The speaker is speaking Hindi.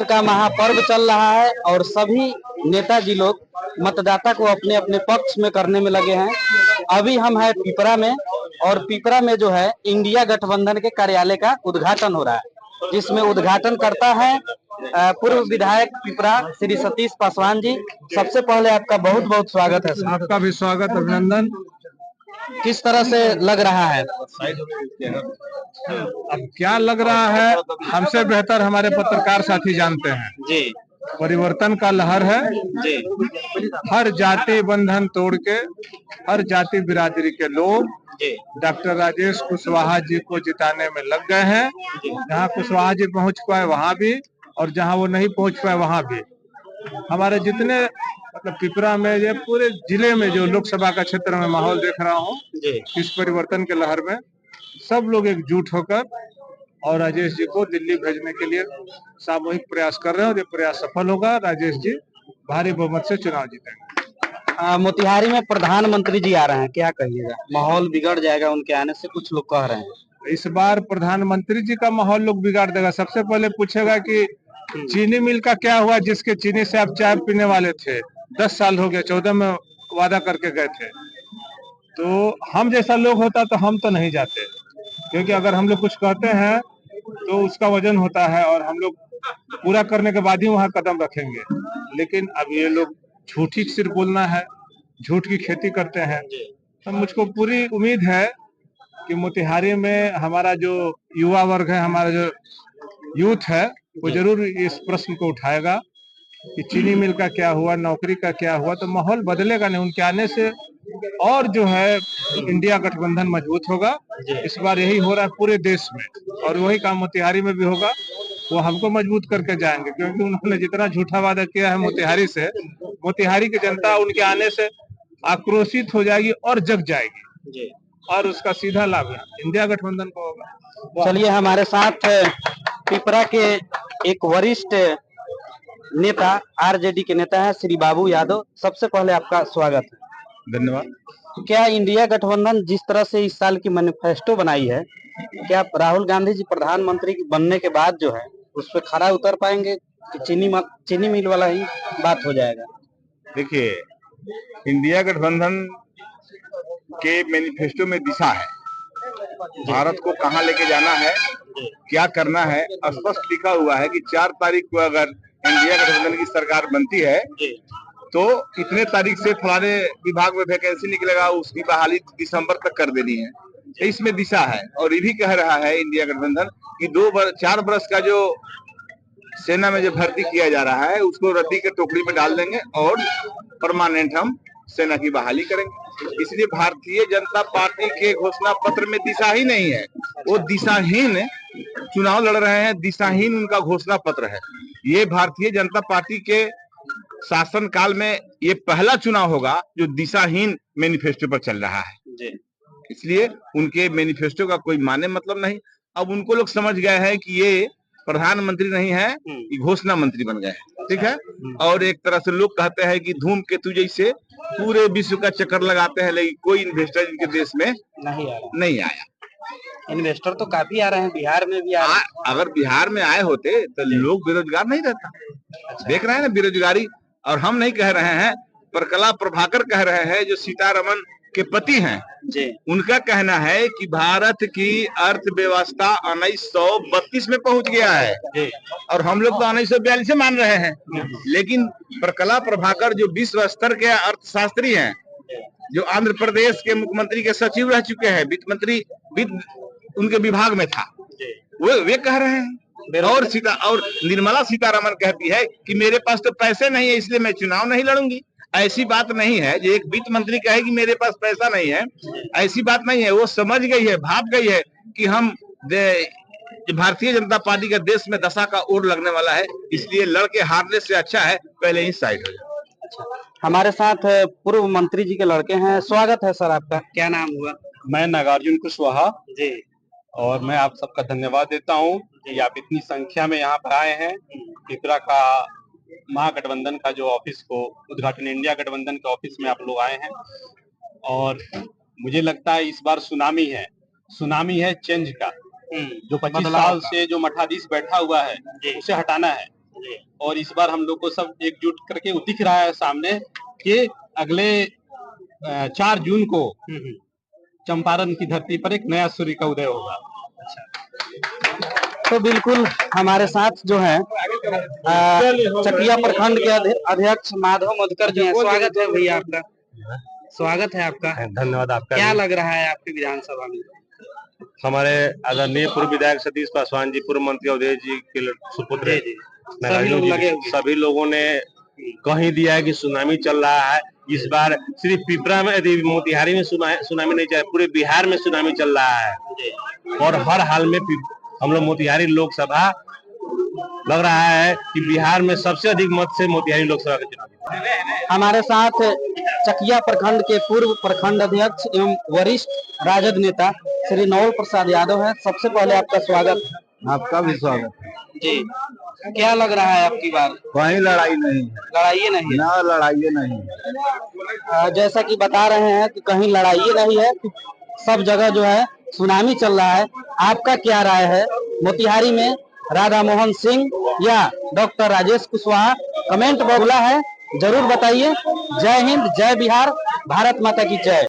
लोकतंत्र का महापर्व चल रहा है और सभी नेताजी लोग मतदाता को अपने अपने पक्ष में करने में लगे हैं। अभी हम हैं पिपरा में और पिपरा में जो है इंडिया गठबंधन के कार्यालय का उद्घाटन हो रहा है, जिसमें उद्घाटन करता है पूर्व विधायक पिपरा श्री सतीश पासवान जी। सबसे पहले आपका बहुत बहुत स्वागत है। आपका भी स्वागत, अभिनंदन। किस तरह से लग रहा है? अब क्या लग रहा है, हमसे बेहतर हमारे पत्रकार साथी जानते हैं जी परिवर्तन का लहर है जी हर जाति बंधन तोड़ के हर जाति बिरादरी के लोग जी डॉक्टर राजेश कुशवाहा जी को जिताने में लग गए हैं। जहां कुशवाहा जी पहुंच पाए वहां भी, और जहां वो नहीं पहुंच पाए वहां भी। हमारे जितने मतलब पिपरा में, ये पूरे जिले में जो लोकसभा का क्षेत्र में माहौल देख रहा हूँ, इस परिवर्तन के लहर में सब लोग एकजुट होकर और राजेश जी को दिल्ली भेजने के लिए सामूहिक प्रयास कर रहे हैं, और ये प्रयास सफल होगा। राजेश जी भारी बहुमत से चुनाव जीतेंगे। मोतिहारी में प्रधानमंत्री जी आ रहे हैं, क्या कहिएगा? माहौल बिगड़ जाएगा उनके आने से, कुछ लोग कह रहे हैं। इस बार प्रधानमंत्री जी का माहौल लोग बिगाड़ देगा। सबसे पहले पूछेगा कि चीनी मिल का क्या हुआ, जिसके चीनी से आप चाय पीने वाले थे। 10 साल हो गए, 14 में वादा करके गए थे। तो हम जैसा लोग होता तो हम तो नहीं जाते, क्योंकि अगर हम लोग कुछ कहते हैं तो उसका वजन होता है, और हम लोग पूरा करने के बाद ही वहां कदम रखेंगे। लेकिन अब ये लोग झूठी सिर्फ बोलना है, झूठ की खेती करते हैं। तो मुझको पूरी उम्मीद है कि मोतिहारी में हमारा जो युवा वर्ग है, हमारा जो यूथ है, वो जरूर इस प्रश्न को उठाएगा कि चीनी मिल का क्या हुआ, नौकरी का क्या हुआ। तो माहौल बदलेगा नहीं उनके आने से, और जो है इंडिया गठबंधन मजबूत होगा। इस बार यही हो रहा है पूरे देश में, और वही काम मोतिहारी में भी होगा। वो हमको मजबूत करके जाएंगे, क्योंकि उन्होंने जितना झूठा वादा किया है मोतिहारी से, मोतिहारी की जनता उनके आने से आक्रोशित हो जाएगी और जग जाएगी, और उसका सीधा लाभ इंडिया गठबंधन को होगा। चलिए, हमारे साथ पिपरा के एक वरिष्ठ नेता, आरजेडी के नेता है श्री बाबू यादव। सबसे पहले आपका स्वागत है। धन्यवाद। क्या इंडिया गठबंधन जिस तरह से इस साल की मैनिफेस्टो बनाई है, क्या राहुल गांधी जी प्रधानमंत्री बनने के बाद जो है उस पर खरा उतर पाएंगे कि चीनी मिल वाला ही बात हो जाएगा? देखिए, इंडिया गठबंधन के मैनिफेस्टो में दिशा है, भारत को कहां लेके जाना है, क्या करना है, स्पष्ट लिखा हुआ है कि 4 तारीख को अगर इंडिया गठबंधन की सरकार बनती है तो इतने तारीख से फलाने विभाग में वैकेंसी निकलेगा, उसकी बहाली दिसंबर तक कर देनी है। तो इसमें दिशा है, और ये भी कह रहा है इंडिया गठबंधन कि 4 वर्ष का जो सेना में जो भर्ती किया जा रहा है उसको रद्दी के टोकरी में डाल देंगे और परमानेंट हम सेना की बहाली करेंगे। इसलिए भारतीय जनता पार्टी के घोषणा पत्र में दिशा ही नहीं है, वो दिशाहीन चुनाव लड़ रहे हैं, दिशाहीन उनका घोषणा पत्र है। ये भारतीय जनता पार्टी के शासन काल में ये पहला चुनाव होगा जो दिशाहीन मैनिफेस्टो पर चल रहा है। इसलिए उनके मैनिफेस्टो का कोई माने मतलब नहीं। अब उनको लोग समझ गए हैं कि ये प्रधानमंत्री नहीं है, ये घोषणा मंत्री बन गए हैं। ठीक है। और एक तरह से लोग कहते हैं कि धूमकेतु जैसे पूरे विश्व का चक्कर लगाते हैं, लेकिन कोई इन्वेस्टर इनके देश में नहीं आया। इन्वेस्टर तो काफी आ रहे हैं, बिहार में भी आ रहे हैं। अगर बिहार में आए होते तो लोग बेरोजगार नहीं रहता। देख रहे हैं ना बेरोजगारी। और हम नहीं कह रहे हैं, प्रकला प्रभाकर कह रहे हैं, जो सीतारमन के पति हैं जी। उनका कहना है कि भारत की अर्थव्यवस्था 1932 में पहुंच गया है जी। और हम लोग तो 1942 से मान रहे हैं। लेकिन प्रकला प्रभाकर जो विश्व स्तर के अर्थशास्त्री हैं, जो आंध्र प्रदेश के मुख्यमंत्री के सचिव रह चुके हैं, वित्त मंत्री उनके विभाग में था, वे कह रहे हैं। और निर्मला सीतारमन कहती है कि मेरे पास तो पैसे नहीं है, इसलिए मैं चुनाव नहीं लड़ूंगी। ऐसी बात नहीं है। जो एक वित्त मंत्री कहे कि मेरे पास पैसा नहीं है, ऐसी बात नहीं है। वो समझ गई है, भाप गई है कि हम भारतीय जनता पार्टी का देश में दशा का ओर लगने वाला है, इसलिए लड़के हारने से अच्छा है पहले ही साइड हो जाए। हमारे साथ पूर्व मंत्री जी के लड़के हैं। स्वागत है सर आपका, क्या नाम हुआ? मैं नागार्जुन कुशवाहा जी, और मैं आप सबका धन्यवाद देता हूं कि आप इतनी संख्या में यहाँ पर आए हैं। पिपरा का महागठबंधन का जो ऑफिस को उद्घाटन, इंडिया गठबंधन के ऑफिस में आप लोग आए हैं, और मुझे लगता है इस बार सुनामी है चेंज का। जो 25 साल से जो मठाधीश बैठा हुआ है उसे हटाना है। और इस बार हम लोग को सब एकजुट करके वो दिख रहा है सामने कि अगले 4 जून को चंपारण की धरती पर एक नया सूर्य का उदय होगा। तो बिल्कुल हमारे साथ जो है चकिया प्रखंड के अध्यक्ष माधव मधुकर जी हैं। स्वागत है भैया आपका, स्वागत है आपका। धन्यवाद आपका। क्या लग रहा है आपकी विधानसभा में? हमारे आदरणीय पूर्व विधायक सतीश पासवान जी, पूर्व मंत्री अवधेश जी के सुपुत्र सभी लोग लगे हुए। सभी लोगों ने कहीं दिया है कि सुनामी चल रहा है। इस बार सिर्फ पिपरा में, यदि मोतिहारी में सुनामी नहीं चल, पूरे बिहार में सुनामी चल रहा है। और हर हाल में हम लोग मोतिहारी लोकसभा लग रहा है कि बिहार में सबसे अधिक मत से मोतिहारी लोकसभा के चुनाव। हमारे साथ चकिया प्रखंड के पूर्व प्रखंड अध्यक्ष एवं वरिष्ठ राजद नेता श्री नवल प्रसाद यादव हैं। सबसे पहले आपका स्वागत। आपका भी स्वागत है जी। क्या लग रहा है आपकी बार? कहीं लड़ाई नहीं है, लड़ाई नहीं है। ना लड़ाई नहीं है। जैसा कि बता रहे हैं कि कहीं लड़ाई नहीं है, सब जगह जो है सुनामी चल रहा है। आपका क्या राय है? मोतिहारी में राधा मोहन सिंह या doctor Rajesh Kushwaha? Comment box है, जरूर बताइए। जय हिंद, जय बिहार, भारत माता की जय।